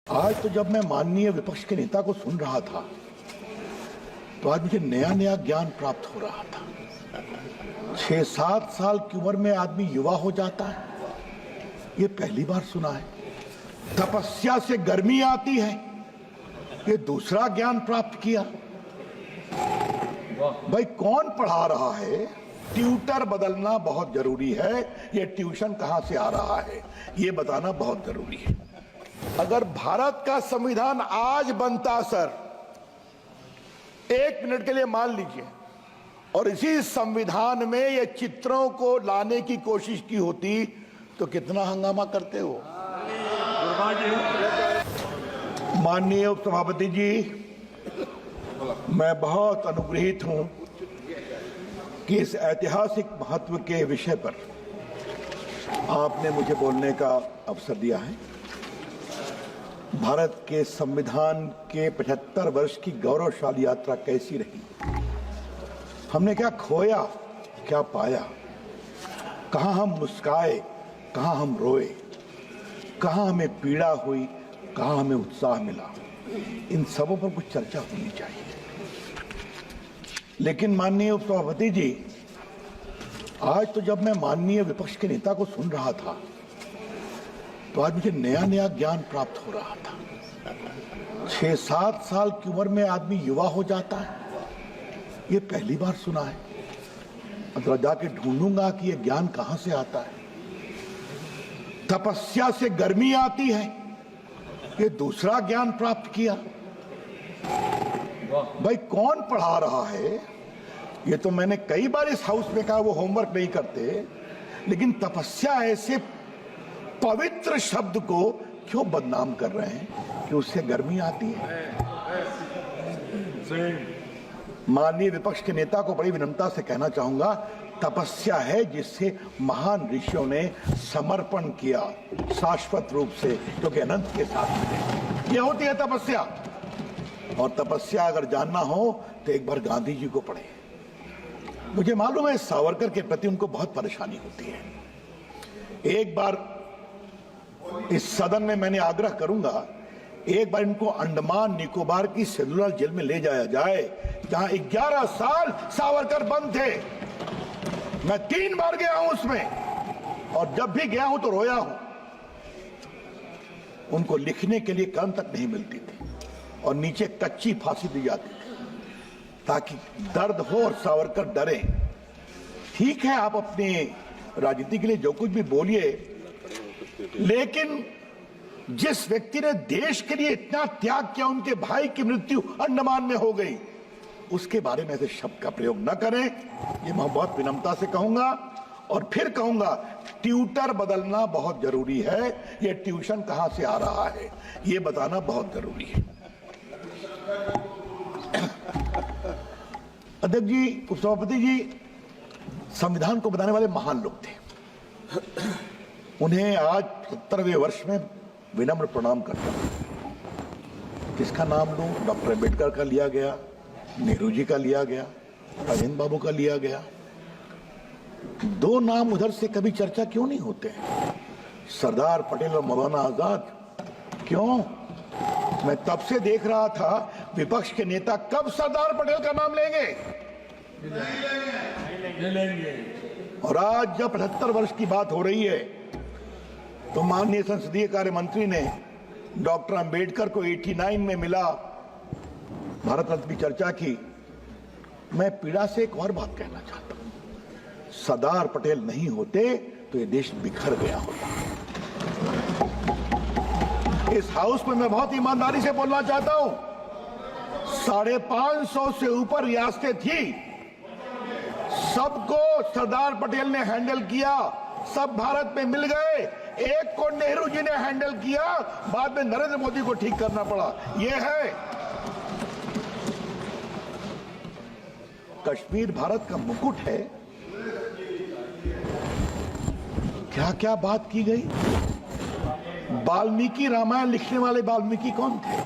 आज तो जब मैं माननीय विपक्ष के नेता को सुन रहा था तो आज मुझे नया नया ज्ञान प्राप्त हो रहा था। 6-7 साल की उम्र में आदमी युवा हो जाता है, ये पहली बार सुना है। तपस्या से गर्मी आती है, ये दूसरा ज्ञान प्राप्त किया। भाई कौन पढ़ा रहा है? ट्यूटर बदलना बहुत जरूरी है। ये ट्यूशन कहां से आ रहा है ये बताना बहुत जरूरी है। अगर भारत का संविधान आज बनता सर, 1 मिनट के लिए मान लीजिए, और इसी संविधान में ये चित्रों को लाने की कोशिश की होती तो कितना हंगामा करते हो। माननीय उपसभापति जी, मैं बहुत अनुग्रहित हूं कि इस ऐतिहासिक महत्व के विषय पर आपने मुझे बोलने का अवसर दिया है। भारत के संविधान के 75 वर्ष की गौरवशाली यात्रा कैसी रही, हमने क्या खोया, क्या पाया, कहां हम मुस्काए, कहां हम रोए, कहां हमें पीड़ा हुई, कहां हमें उत्साह मिला, इन सबों पर कुछ चर्चा होनी चाहिए। लेकिन माननीय उपसभापति जी, आज तो जब मैं माननीय विपक्ष के नेता को सुन रहा था तो आज मुझे नया नया ज्ञान प्राप्त हो रहा था। 6-7 साल की उम्र में आदमी युवा हो जाता है, ये पहली बार सुना है। अब जाके ढूंढूंगा कि ये ज्ञान कहां से आता है। तपस्या से गर्मी आती है, ये दूसरा ज्ञान प्राप्त किया। भाई कौन पढ़ा रहा है? ये तो मैंने कई बार इस हाउस में कहा वो होमवर्क नहीं करते, लेकिन तपस्या ऐसे पवित्र शब्द को क्यों बदनाम कर रहे हैं कि उससे गर्मी आती है। माननीय विपक्ष के नेता को बड़ी विनम्रता से कहना चाहूंगा, तपस्या है जिससे महान ऋषियों ने समर्पण किया शाश्वत रूप से, क्योंकि अनंत के साथ में यह होती है तपस्या। और तपस्या अगर जानना हो तो एक बार गांधी जी को पढ़े। मुझे मालूम है सावरकर के प्रति उनको बहुत परेशानी होती है। एक बार इस सदन में मैंने आग्रह करूंगा, एक बार इनको अंडमान निकोबार की सेलुलर जेल में ले जाया जाए, जहां 11 साल सावरकर बंद थे। मैं 3 बार गया हूं उसमें, और जब भी गया हूं तो रोया हूं। उनको लिखने के लिए कलम तक नहीं मिलती थी और नीचे कच्ची फांसी दी जाती थी ताकि दर्द हो और सावरकर डरे। ठीक है, आप अपने राजनीति के लिए जो कुछ भी बोलिए, लेकिन जिस व्यक्ति ने देश के लिए इतना त्याग किया, उनके भाई की मृत्यु अंडमान में हो गई, उसके बारे में ऐसे शब्द का प्रयोग न करें, ये मैं बहुत विनम्रता से कहूंगा। और फिर कहूंगा, ट्यूटर बदलना बहुत जरूरी है। ये ट्यूशन कहां से आ रहा है ये बताना बहुत जरूरी है। अध्यक्ष जी, उपसभापति जी, संविधान को बनाने वाले महान लोग थे। उन्हें आज 70वें वर्ष में विनम्र प्रणाम करता हूं। किसका नाम लूं? डॉक्टर अम्बेडकर का लिया गया, नेहरू जी का लिया गया, राजेंद्र बाबू का लिया गया। 2 नाम उधर से कभी चर्चा क्यों नहीं होते हैं? सरदार पटेल और मौलाना आजाद क्यों? मैं तब से देख रहा था विपक्ष के नेता कब सरदार पटेल का नाम लेंगे। और आज जब 75 वर्ष की बात हो रही है तो माननीय संसदीय कार्य मंत्री ने डॉक्टर अंबेडकर को 89 में मिला भारत रत्न की चर्चा की। मैं पीड़ा से एक और बात कहना चाहता हूं, सरदार पटेल नहीं होते तो ये देश बिखर गया होता। इस हाउस में मैं बहुत ईमानदारी से बोलना चाहता हूं, 550 से ऊपर रियासतें थी, सबको सरदार पटेल ने हैंडल किया, सब भारत में मिल गए। एक को नेहरू जी ने हैंडल किया, बाद में नरेंद्र मोदी को ठीक करना पड़ा। यह है कश्मीर भारत का मुकुट है। क्या क्या बात की गई। वाल्मीकि रामायण लिखने वाले वाल्मीकि कौन थे?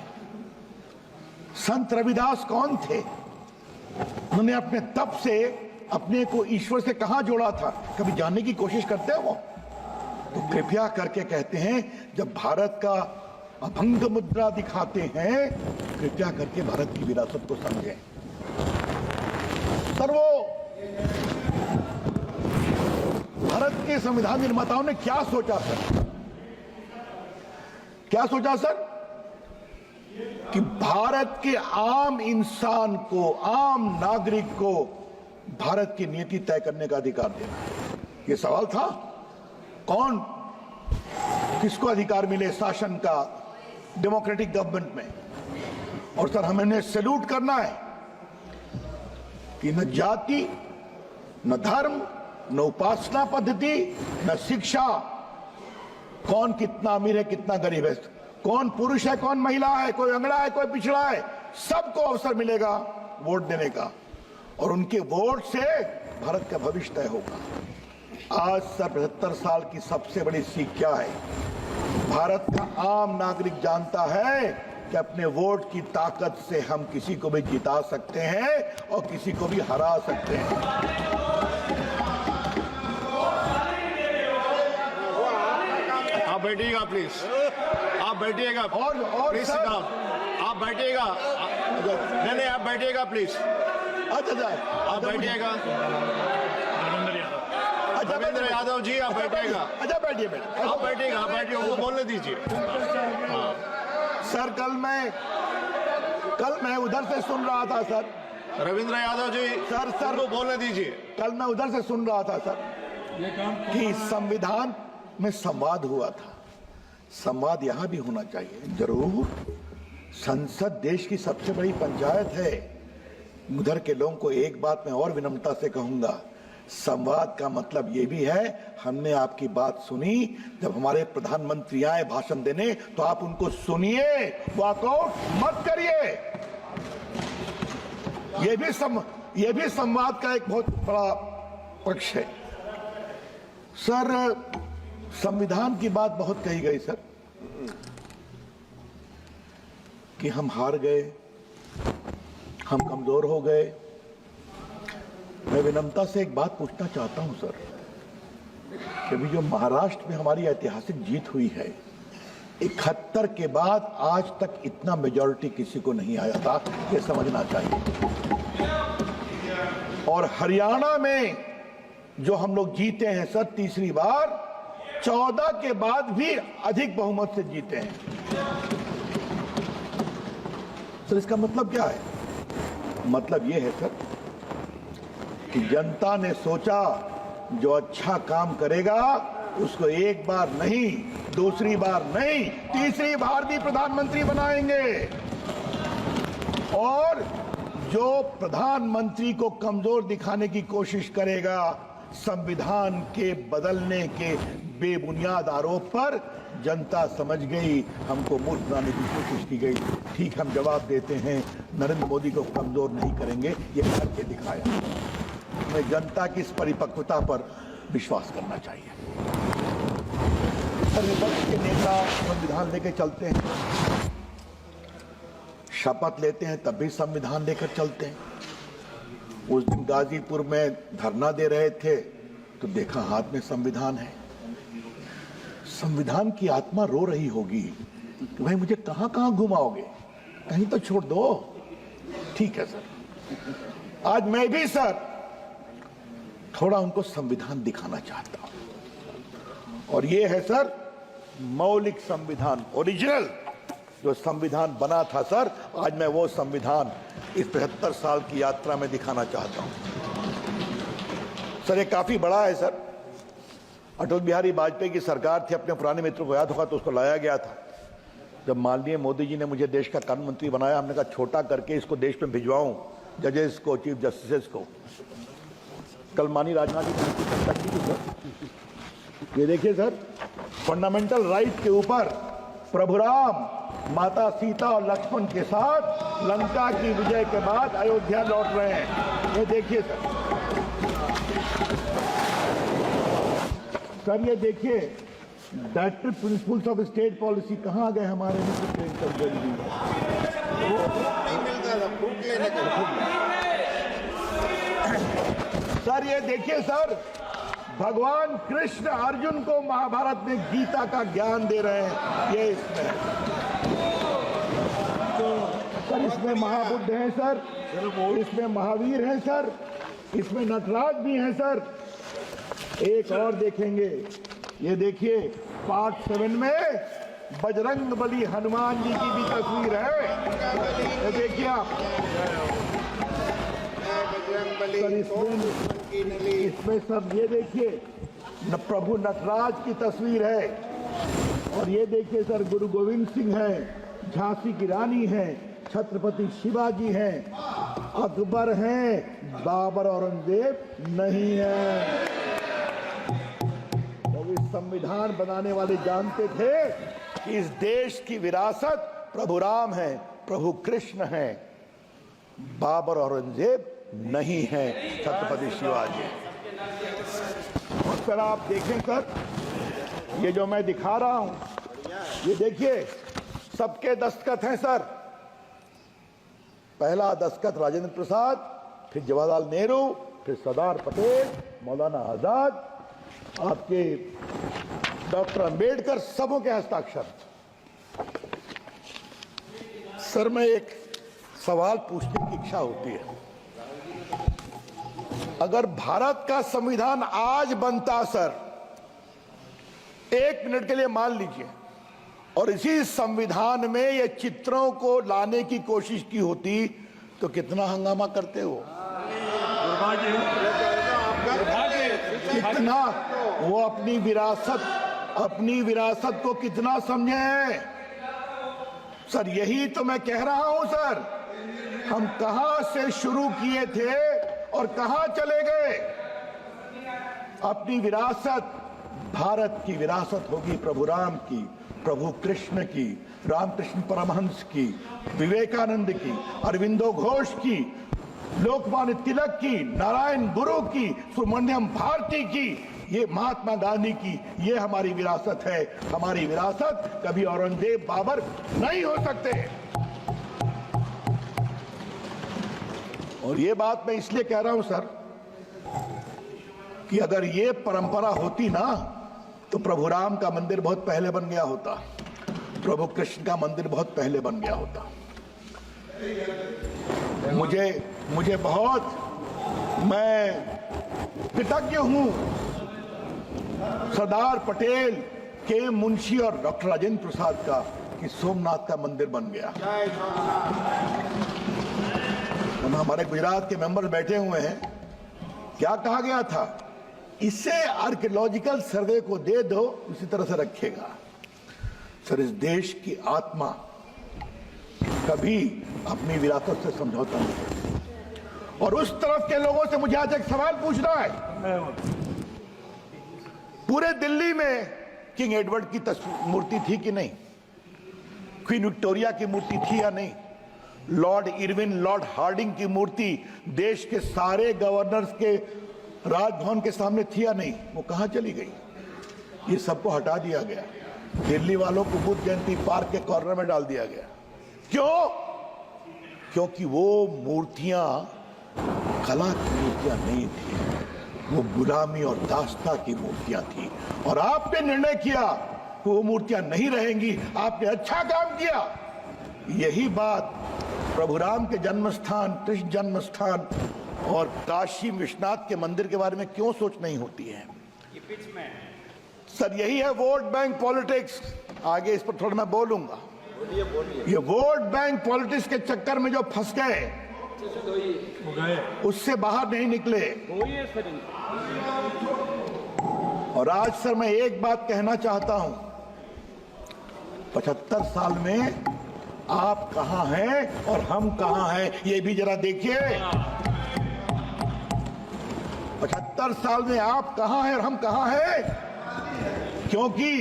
संत रविदास कौन थे? उन्होंने अपने तप से अपने को ईश्वर से कहां जोड़ा था, कभी जानने की कोशिश करते हैं वो? तो कृपया करके कहते हैं, जब भारत का अभंग मुद्रा दिखाते हैं, कृपया करके भारत की विरासत को समझें। सर, वो भारत के संविधान निर्माताओं ने क्या सोचा सर? क्या सोचा सर? कि भारत के आम इंसान को, आम नागरिक को भारत की नीति तय करने का अधिकार देना, ये सवाल था। कौन, किसको अधिकार मिले शासन का डेमोक्रेटिक गवर्नमेंट में? और सर, हमें सैल्यूट करना है कि न जाति, न धर्म, न उपासना पद्धति, न शिक्षा, कौन कितना अमीर है, कितना गरीब है, कौन पुरुष है, कौन महिला है, कोई अंगड़ा है, कोई पिछड़ा है, सबको अवसर मिलेगा वोट देने का, और उनके वोट से भारत का भविष्य तय होगा। आज सर 75 साल की सबसे बड़ी सीख क्या है? भारत का आम नागरिक जानता है कि अपने वोट की ताकत से हम किसी को भी जिता सकते हैं और किसी को भी हरा सकते हैं। आप बैठिएगा प्लीज, आप बैठिएगा और प्लीज सर, आप बैठिएगा, नहीं आप बैठिएगा प्लीज, अच्छा आप बैठिएगा। रविंद्र यादव जी आप बैठिएगा। अच्छा बैठिए, आप बैठिएगा, आप बैठिए, उनको बोलने दीजिए। सर, कल मैं उधर से सुन रहा था सर। रविंद्र यादव जी सर उनको बोलने दीजिए। कल मैं उधर से सुन रहा था सर कि संविधान में संवाद हुआ था। संवाद यहां भी होना चाहिए, जरूर। संसद देश की सबसे बड़ी पंचायत है। उधर के लोगों को एक बात मैं और विनम्रता से कहूंगा, संवाद का मतलब ये भी है, हमने आपकी बात सुनी, जब हमारे प्रधानमंत्री आए भाषण देने तो आप उनको सुनिए, वॉकआउट मत करिए। ये भी संवाद का एक बहुत बड़ा पक्ष है। सर, संविधान की बात बहुत कही गई सर, कि हम हार गए, हम कमजोर हो गए। मैं विनम्रता से एक बात पूछना चाहता हूं सर, कि अभी जो महाराष्ट्र में हमारी ऐतिहासिक जीत हुई है, 71 के बाद आज तक इतना मेजॉरिटी किसी को नहीं आया था, ये समझना चाहिए। और हरियाणा में जो हम लोग जीते हैं सर तीसरी बार, 14 के बाद भी अधिक बहुमत से जीते हैं। सर, इसका मतलब क्या है? मतलब यह है सर कि जनता ने सोचा जो अच्छा काम करेगा उसको एक बार नहीं, दूसरी बार नहीं, तीसरी बार भी प्रधानमंत्री बनाएंगे। और जो प्रधानमंत्री को कमजोर दिखाने की कोशिश करेगा संविधान के बदलने के बेबुनियाद आरोप पर, जनता समझ गई हमको मूर्ख बनाने की कोशिश की गई। ठीक, हम जवाब देते हैं, नरेंद्र मोदी को कमजोर नहीं करेंगे, ये करके दिखाया। हमें जनता की इस परिपक्वता पर विश्वास करना चाहिए। विपक्ष के नेता संविधान लेकर चलते हैं, शपथ लेते हैं तब भी संविधान लेकर चलते हैं। उस दिन गाजीपुर में धरना दे रहे थे तो देखा हाथ में संविधान है। संविधान की आत्मा रो रही होगी कि भाई मुझे कहां कहां घुमाओगे, कहीं तो छोड़ दो। ठीक है सर, आज मैं भी सर थोड़ा उनको संविधान दिखाना चाहता हूं, और ये है सर मौलिक संविधान, ओरिजिनल जो संविधान बना था सर, आज मैं वो संविधान इस 75 साल की यात्रा में दिखाना चाहता हूं। सर, ये काफी बड़ा है सर। अटल बिहारी वाजपेयी की सरकार थी, अपने पुराने मित्रों को याद होगा तो उसको लाया गया था। जब माननीय मोदी जी ने मुझे देश का कानून मंत्री बनाया, हमने कहा छोटा करके इसको देश में भिजवाऊं जजेस को, चीफ जस्टिस को। कल माननीय राजनाथ जी ने चर्चा की थी सर। ये देखिए सर, फंडामेंटल राइट के ऊपर प्रभु राम माता सीता और लक्ष्मण के साथ लंका की विजय के बाद अयोध्या लौट रहे हैं। ये देखिए सर, ये देखिए directive principles of state policy कहाँ आ गए हमारे सर। ये देखिए सर, भगवान कृष्ण अर्जुन को महाभारत में गीता का ज्ञान दे रहे हैं, ये इसमें सर इसमें महाबुद्ध हैं सर, इसमें महावीर हैं सर, इसमें नटराज भी हैं सर। एक और देखेंगे, ये देखिए पार्ट 7 में बजरंग बली हनुमान जी की भी तस्वीर है, ये देखिए आप सर। इसमें सब ये देखिए प्रभु नटराज की तस्वीर है, और ये देखिए सर गुरु गोविंद सिंह है, झांसी की रानी है, छत्रपति शिवाजी हैं, अकबर हैं, बाबर औरंगजेब नहीं है। तो इस संविधान बनाने वाले जानते थे कि इस देश की विरासत प्रभु राम है, प्रभु कृष्ण है, बाबर औरंगजेब नहीं है, छत्रपति शिवाजी। और सर आप देखें सर, ये जो मैं दिखा रहा हूं, ये देखिए सबके दस्तखत हैं सर। पहला दस्तखत राजेंद्र प्रसाद, फिर जवाहरलाल नेहरू, फिर सरदार पटेल, मौलाना आजाद, आपके डॉक्टर अंबेडकर, सबों के हस्ताक्षर। सर मैं एक सवाल पूछने की इच्छा होती है, अगर भारत का संविधान आज बनता सर, 1 मिनट के लिए मान लीजिए, और इसी संविधान में ये चित्रों को लाने की कोशिश की होती, तो कितना हंगामा करते हो, कितना वो अपनी विरासत को कितना समझे सर। यही तो मैं कह रहा हूं सर, हम कहां से शुरू किए थे और कहां चले गए। अपनी विरासत, भारत की विरासत होगी प्रभु राम की, प्रभु कृष्ण की, रामकृष्ण परमहंस की, विवेकानंद की, अरविंदो घोष की, लोकमान्य तिलक की, नारायण गुरु की, सुब्रमण्यम भारती की, ये महात्मा गांधी की, ये हमारी विरासत है। हमारी विरासत कभी औरंगजेब बाबर नहीं हो सकते। और ये बात मैं इसलिए कह रहा हूं सर कि अगर ये परंपरा होती ना, तो प्रभु राम का मंदिर बहुत पहले बन गया होता, प्रभु कृष्ण का मंदिर बहुत पहले बन गया होता। मुझे बहुत, मैं कृतज्ञ हूं सरदार पटेल, के मुंशी और डॉक्टर राजेंद्र प्रसाद का कि सोमनाथ का मंदिर बन गया। हमारे गुजरात के मेंबर्स बैठे हुए हैं, क्या कहा गया था, इसे आर्कियोलॉजिकल सर्वे को दे दो, इसी तरह से रखेगा। सर इस देश की आत्मा कभी अपनी विरासत से समझौता नहीं करती। और उस तरफ के लोगों से मुझे आज एक सवाल पूछना है, पूरे दिल्ली में किंग एडवर्ड की मूर्ति थी कि नहीं, क्वीन विक्टोरिया की मूर्ति थी या नहीं, लॉर्ड इरविन, लॉर्ड हार्डिंग की मूर्ति देश के सारे गवर्नर्स के राजभवन के सामने थी या नहीं, वो कहां चली गई। ये सबको हटा दिया गया, दिल्ली वालों को बुद्ध जयंती पार्क के कॉर्नर में डाल दिया गया। क्यों? क्योंकि वो मूर्तियां कला की मूर्तियां नहीं थी, वो गुलामी और दास्ता की मूर्तियां थी। और आपने निर्णय किया कि वो मूर्तियां नहीं रहेंगी, आपने अच्छा काम किया। यही बात प्रभु राम के जन्मस्थान, कृष्ण जन्मस्थान और काशी विश्वनाथ के मंदिर के बारे में क्यों सोच नहीं होती है। सर यही है वोट बैंक पॉलिटिक्स। आगे इस पर थोड़ा मैं बोलूंगा। ये वोट बैंक पॉलिटिक्स के चक्कर में जो फंस गए, उससे बाहर नहीं निकले। और आज सर मैं एक बात कहना चाहता हूं, 75 साल में आप कहां हैं और हम कहां हैं, ये भी जरा देखिए। 75 साल में आप कहां हैं और हम कहां हैं, क्योंकि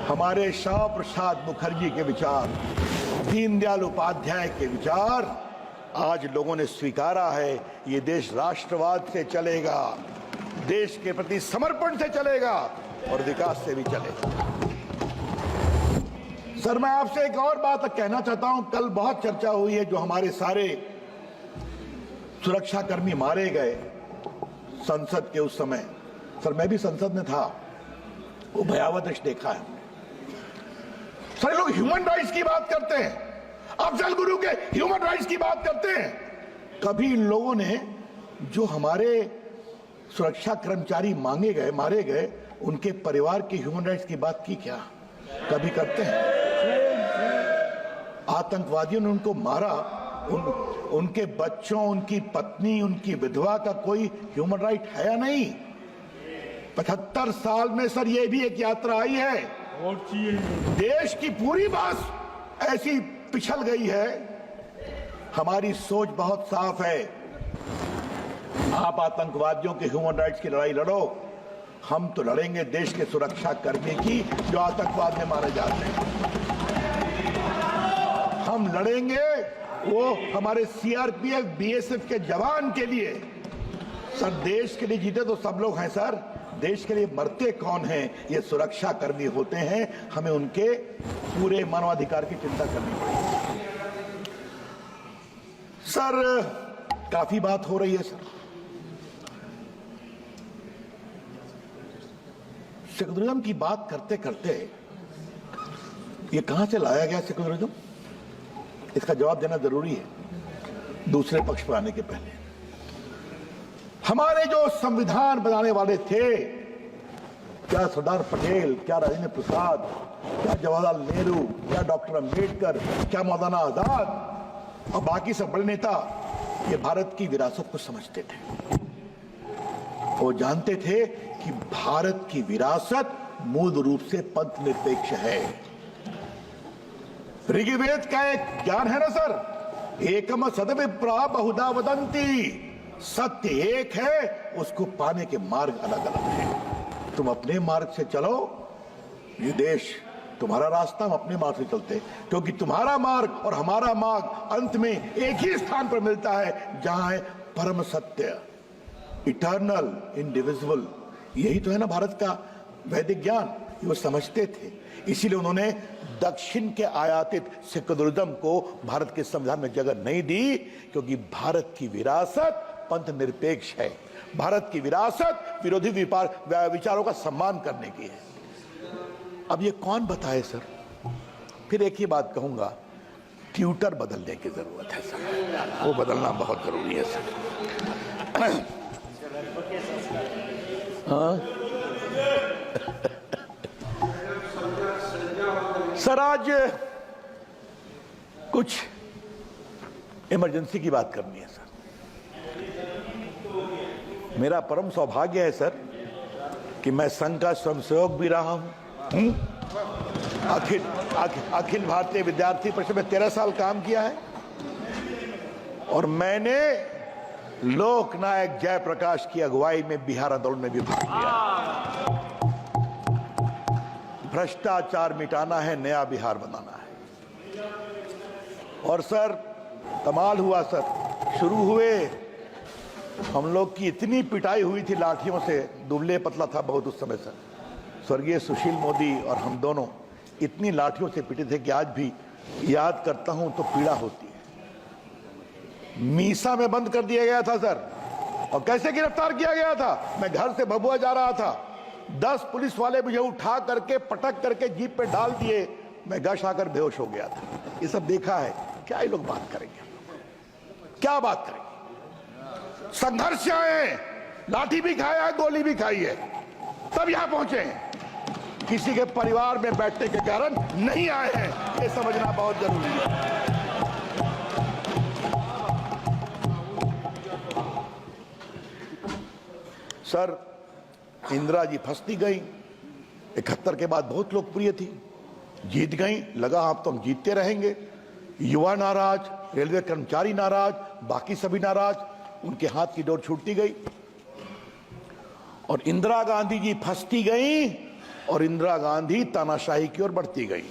हमारे श्यामा प्रसाद मुखर्जी के विचार, दीनदयाल उपाध्याय के विचार आज लोगों ने स्वीकारा है। ये देश राष्ट्रवाद से चलेगा, देश के प्रति समर्पण से चलेगा और विकास से भी चलेगा। सर मैं आपसे एक और बात कहना चाहता हूं, कल बहुत चर्चा हुई है, जो हमारे सारे सुरक्षाकर्मी मारे गए संसद के उस समय। सर मैं भी संसद में था, वो भयावह दृश्य देखा है। सर लोग ह्यूमन राइट्स की बात करते हैं, अफजल गुरु के ह्यूमन राइट्स की बात करते हैं। कभी इन लोगों ने जो हमारे सुरक्षा कर्मचारी मारे गए उनके परिवार के ह्यूमन राइट्स की बात की क्या? कभी करते हैं? आतंकवादियों ने उनको मारा, उनके बच्चों, उनकी पत्नी, उनकी विधवा का कोई ह्यूमन राइट है या नहीं? 75 साल में सर ये भी एक यात्रा आई है। देश की पूरी बात ऐसी पिछल गई है। हमारी सोच बहुत साफ है। आप आतंकवादियों के ह्यूमन राइट्स की लड़ाई लड़ो, हम तो लड़ेंगे देश के सुरक्षा कर्मी की जो आतंकवाद में मारे जाते हैं। हम लड़ेंगे वो हमारे सीआरपीएफ, बीएसएफ के जवान के लिए। सर देश के लिए जीते तो सब लोग हैं सर, देश के लिए मरते कौन हैं? ये सुरक्षा कर्मी होते हैं। हमें उनके पूरे मानवाधिकार की चिंता करनी पड़ेगी। सर काफी बात हो रही है सर। सेकुलरिज्म की बात करते करते ये कहां से लाया गया सेकुलरिज्म, इसका जवाब देना जरूरी है दूसरे पक्ष पर आने के पहले। हमारे जो संविधान बनाने वाले थे, क्या सरदार पटेल, क्या राजेंद्र प्रसाद, क्या जवाहरलाल नेहरू, क्या डॉक्टर अंबेडकर, क्या मौलाना आजाद और बाकी सब बड़े नेता, ये भारत की विरासत को समझते थे। वो जानते थे कि भारत की विरासत मूल रूप से पंथ निरपेक्ष है। ऋग्वेद का एक ज्ञान है ना सर, एकम सदविप्रा बहुधा वदंती। सत्य एक है, उसको पाने के मार्ग अलग अलग हैं। तुम अपने मार्ग से चलो, ये देश तुम्हारा रास्ता, हम अपने मार्ग से चलते, क्योंकि तुम्हारा मार्ग और हमारा मार्ग अंत में एक ही स्थान पर मिलता है, जहां है परम सत्य, इटर्नल, इंडिविजुअल। यही तो है ना भारत का वैदिक ज्ञान, वो समझते थे। इसीलिए उन्होंने दक्षिण के आयातित सेकुलरिज्म को भारत के संविधान में जगह नहीं दी, क्योंकि भारत की विरासत पंथ निरपेक्ष है। भारत की विरासत विरोधी विचारों का सम्मान करने की है। अब ये कौन बताए सर? फिर एक ही बात कहूंगा, ट्यूटर बदलने की जरूरत है सर, वो बदलना बहुत जरूरी है सर। हाँ सर, आज कुछ इमरजेंसी की बात करनी है सर। मेरा परम सौभाग्य है सर कि मैं संघ का स्वयंसेवक भी रहा हूं। अखिल भारतीय विद्यार्थी परिषद में 13 साल काम किया है और मैंने लोकनायक जयप्रकाश की अगुवाई में बिहार आंदोलन में भी भाग लिया। भ्रष्टाचार मिटाना है, नया बिहार बनाना है। और सर कमाल हुआ सर, शुरू हुए हम लोग की इतनी पिटाई हुई थी लाठियों से, दुबले पतला था बहुत उस समय सर, स्वर्गीय सुशील मोदी और हम दोनों इतनी लाठियों से पिटे थे कि आज भी याद करता हूं तो पीड़ा होती है। मीसा में बंद कर दिया गया था सर, और कैसे गिरफ्तार किया गया था? मैं घर से भभुआ जा रहा था, 10 पुलिस वाले मुझे उठा करके पटक करके जीप पे डाल दिए, मैं गश आकर बेहोश हो गया था। ये सब देखा है। क्या ये लोग बात करेंगे? क्या बात करेंगे? संघर्ष से आए, लाठी भी खाया है, गोली भी खाई है, तब यहां पहुंचे हैं। किसी के परिवार में बैठने के कारण नहीं आए हैं, ये समझना बहुत जरूरी है। सर इंदिरा जी फंसती गई, 71 के बाद बहुत लोकप्रिय थी, जीत गई, लगा आप तो हम जीतते रहेंगे। युवा नाराज, रेलवे कर्मचारी नाराज, बाकी सभी नाराज, उनके हाथ की डोर छूटती गई और इंदिरा गांधी जी फंसती गई और इंदिरा गांधी तानाशाही की ओर बढ़ती गई।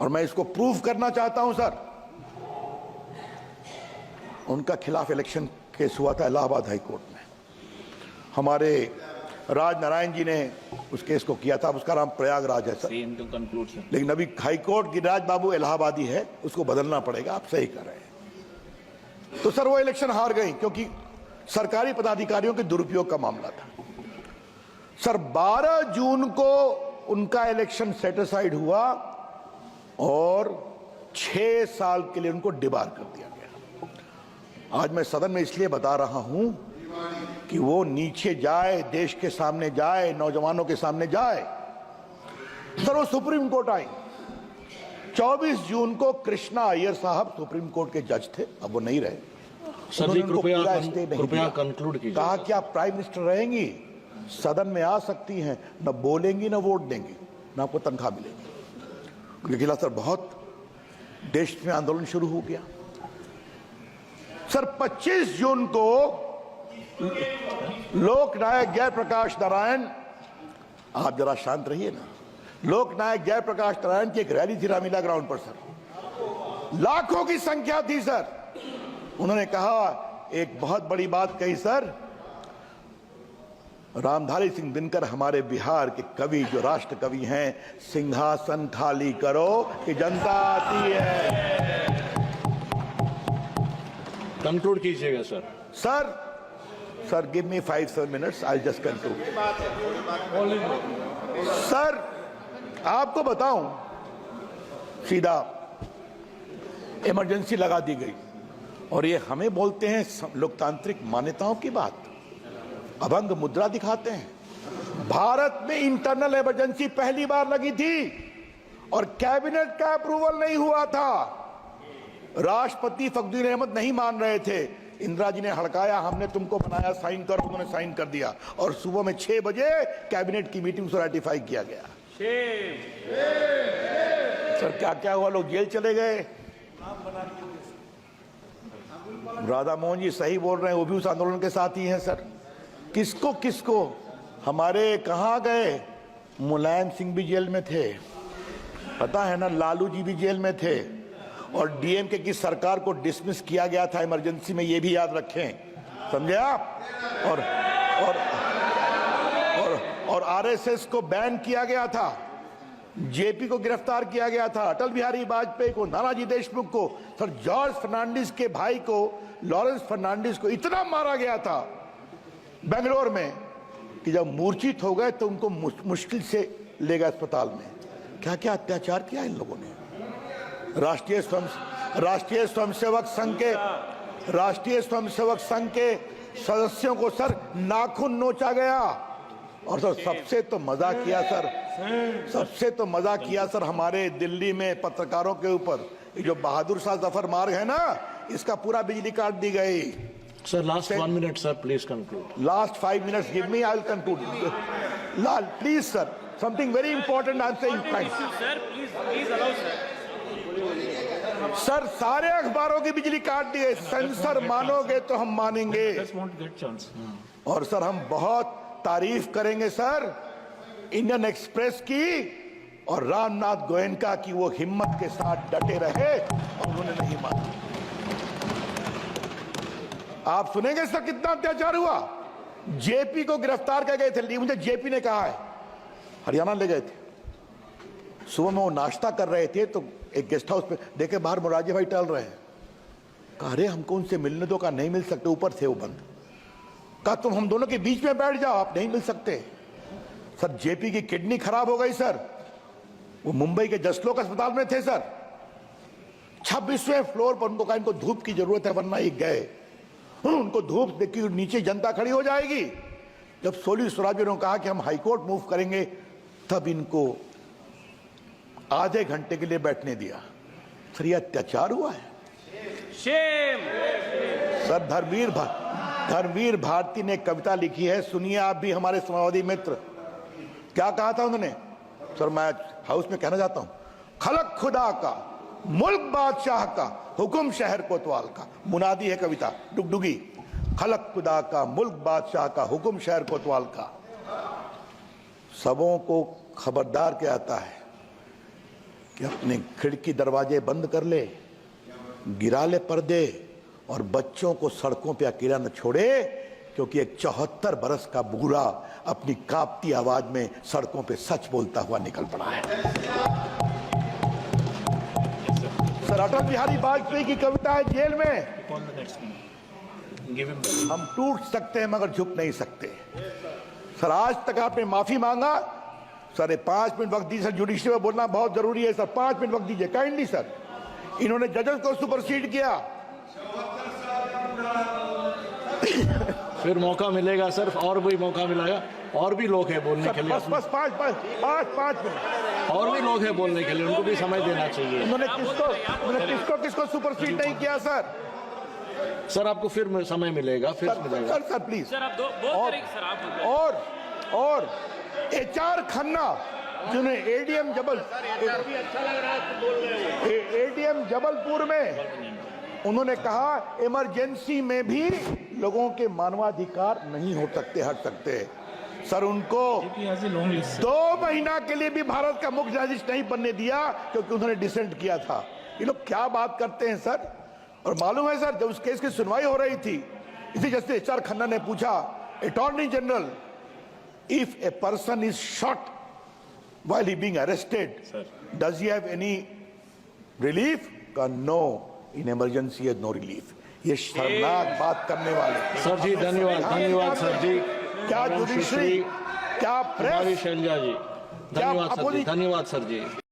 और मैं इसको प्रूव करना चाहता हूं सर, उनका खिलाफ इलेक्शन केस हुआ था इलाहाबाद हाई कोर्ट में, हमारे राज नारायण जी ने उस केस को किया था, उसका नाम प्रयागराज है सर, लेकिन अभी हाई कोर्ट गिरिराज बाबू इलाहाबादी है, उसको बदलना पड़ेगा। आप सही कर रहे हैं। तो सर वो इलेक्शन हार गई क्योंकि सरकारी पदाधिकारियों के दुरुपयोग का मामला था। सर 12 जून को उनका इलेक्शन सेटिस्फाइड हुआ और 6 साल के लिए उनको डिबार कर दिया गया। आज मैं सदन में इसलिए बता रहा हूं कि वो नीचे जाए, देश के सामने जाए, नौजवानों के सामने जाए। सर वो सुप्रीम कोर्ट आई, 24 जून को कृष्णा अय्यर साहब सुप्रीम कोर्ट के जज थे, अब वो नहीं रहे। सर जी कृपया कंक्लूड कीजिए। कहा कि आप प्राइम मिनिस्टर रहेंगी, सदन में आ सकती हैं, न बोलेंगी न वोट देंगी, न आपको तनख्वाह मिलेगी। लेकिन सर बहुत देश में आंदोलन शुरू हो गया। सर 25 जून को लोकनायक जयप्रकाश नारायण, आप जरा शांत रहिए ना, लोकनायक जयप्रकाश नारायण की एक रैली थी रामलीला ग्राउंड पर सर, लाखों की संख्या थी सर। उन्होंने कहा, एक बहुत बड़ी बात कही सर, रामधारी सिंह दिनकर हमारे बिहार के कवि, जो राष्ट्र कवि हैं, सिंहासन खाली करो कि जनता आती है। कंक्लूड कीजिएगा sir. Sir give me 5-7 minutes, I just conclude. Sir आपको बताऊं, सीधा इमरजेंसी लगा दी गई और ये हमें बोलते हैं लोकतांत्रिक मान्यताओं की बात, अभंग मुद्रा दिखाते हैं। भारत में इंटरनल इमरजेंसी पहली बार लगी थी और कैबिनेट का अप्रूवल नहीं हुआ था। राष्ट्रपति फखरुद्दीन अहमद नहीं मान रहे थे, इंदिरा जी ने हड़काया, हमने तुमको बनाया, साइन करो, उन्होंने साइन कर दिया और सुबह में 6 बजे कैबिनेट की मीटिंग से रेटिफाई किया गया। सर क्या क्या हुआ, लोग जेल चले गए। राधा मोहन जी सही बोल रहे हैं, वो भी उस आंदोलन के साथ ही हैं सर। किसको किसको, हमारे कहाँ गए, मुलायम सिंह भी जेल में थे, पता है ना, लालू जी भी जेल में थे और डीएमके की सरकार को डिसमिस किया गया था इमरजेंसी में, ये भी याद रखें, समझे आप। और आरएसएस को बैन किया गया था, जेपी को गिरफ्तार किया गया था, अटल बिहारी वाजपेयी को, नानाजी देशमुख को, सर जॉर्ज फर्नांडिस के भाई को, लॉरेंस फर्नांडिस को इतना मारा गया था बेंगलोर में कि जब मूर्छित हो गए तो उनको मुश्किल से ले गए अस्पताल में। क्या क्या अत्याचार किया इन लोगों ने। राष्ट्रीय स्वयंसेवक संघ के सदस्यों को सर नाखून नोचा गया। और सर सबसे तो मजा किया सर हमारे दिल्ली में पत्रकारों के ऊपर, ये जो बहादुर शाह जफर मार्ग है ना, इसका पूरा बिजली काट दी गई। Sir last 1 minute sir, please conclude. Last 5 minutes give me, I will conclude. Lal please sir, something very important I am saying. Please allow sir, सारे अखबारों की बिजली काट दी है। सेंसर मानोगे तो हम मानेंगे। और सर हम बहुत तारीफ करेंगे सर इंडियन एक्सप्रेस की और रामनाथ गोयनका की, वो हिम्मत के साथ डटे रहे और उन्होंने नहीं माना। आप सुनेंगे सर कितना अत्याचार हुआ। जेपी को गिरफ्तार कर गए थे, मुझे जेपी ने कहा है, हरियाणा ले गए थे। सुबह में वो नाश्ता कर रहे थे तो एक गेस्ट हाउस पे देखे बाहर मोरारजी भाई टहल रहे हैं। कहा अरे हमको उनसे मिलने दो। कहा नहीं मिल सकते, ऊपर थे वो बंद। कहा तुम हम दोनों के बीच में बैठ जाओ, आप नहीं मिल सकते। सर जेपी की किडनी खराब हो गई सर, वो मुंबई के जसलोक अस्पताल में थे सर, 26वें फ्लोर पर। उनको कहा इनको धूप की जरूरत है वरना ये गए। उनको धूप देखी, नीचे जनता खड़ी हो जाएगी। जब सोली स्वराज ने कहा कि हम हाईकोर्ट मूव करेंगे, तब इनको आधे घंटे के लिए बैठने दिया। सर ये अत्याचार हुआ है। सर धर्मवीर भारती ने कविता लिखी है, सुनिए आप भी हमारे समाजवादी मित्र। क्या कहा था उन्होंने, सर मैं हाउस में कहना चाहता हूं, खलक खुदा का, मुल्क बादशाह का, हुक्म शहर कोतवाल का। मुनादी है कविता, डुगडुगी। खलक खुदा का, मुल्क बादशाह का, हुक्म शहर कोतवाल का। सबों को खबरदार क्या आता है कि अपने खिड़की दरवाजे बंद कर ले, गिरा ले पर्दे और बच्चों को सड़कों पे अकेला न छोड़े, क्योंकि एक 74 बरस का बूढ़ा अपनी कांपती आवाज में सड़कों पे सच बोलता हुआ निकल पड़ा है। सर अटल बिहारी वाजपेयी की कविता है, जेल में हम टूट सकते हैं मगर झुक नहीं सकते। सर आज तक आपने माफी मांगा। सर 5 मिनट वक्त दीजिए सर, जुडिशरी में बोलना बहुत जरूरी है सर, 5 मिनट वक्त दीजिए काइंडली सर। इन्होंने जजेस को सुपरसीड किया। फिर मौका मिलेगा सर, और भी मौका मिलेगा, और भी लोग हैं बोलने के लिए, बस बस पाँच मिनट। और भी लोग हैं बोलने के लिए, उनको भी समय देना चाहिए। उन्होंने किसको सुपरसीड नहीं किया सर? सर आपको फिर समय मिलेगा, फिर मिलेगा। सर प्लीज सर आप बोल रहे सर आप और HR खन्ना जिन्होंने एडीएम जबलपुर में उन्होंने कहा इमरजेंसी में भी लोगों के मानवाधिकार नहीं हो सकते, हट सकते। सर उनको 2 महीना के लिए भी भारत का मुख्य न्यायाधीश नहीं बनने दिया क्योंकि उन्होंने डिसेंट किया था। ये लोग क्या बात करते हैं सर। और मालूम है सर, जब उस केस की सुनवाई हो रही थी, इसी जैसे HR खन्ना ने पूछा attorney general, if a person is shot while he being arrested, does he have any relief? का no, in emergency has no relief। ये शर्मनाक बात करने वाले सर जी धन्यवाद, धन्यवाद सर जी। क्या जुडिशरी, क्या प्रेस, शैलजा जी, धन्यवाद सर जी, धन्यवाद सर जी।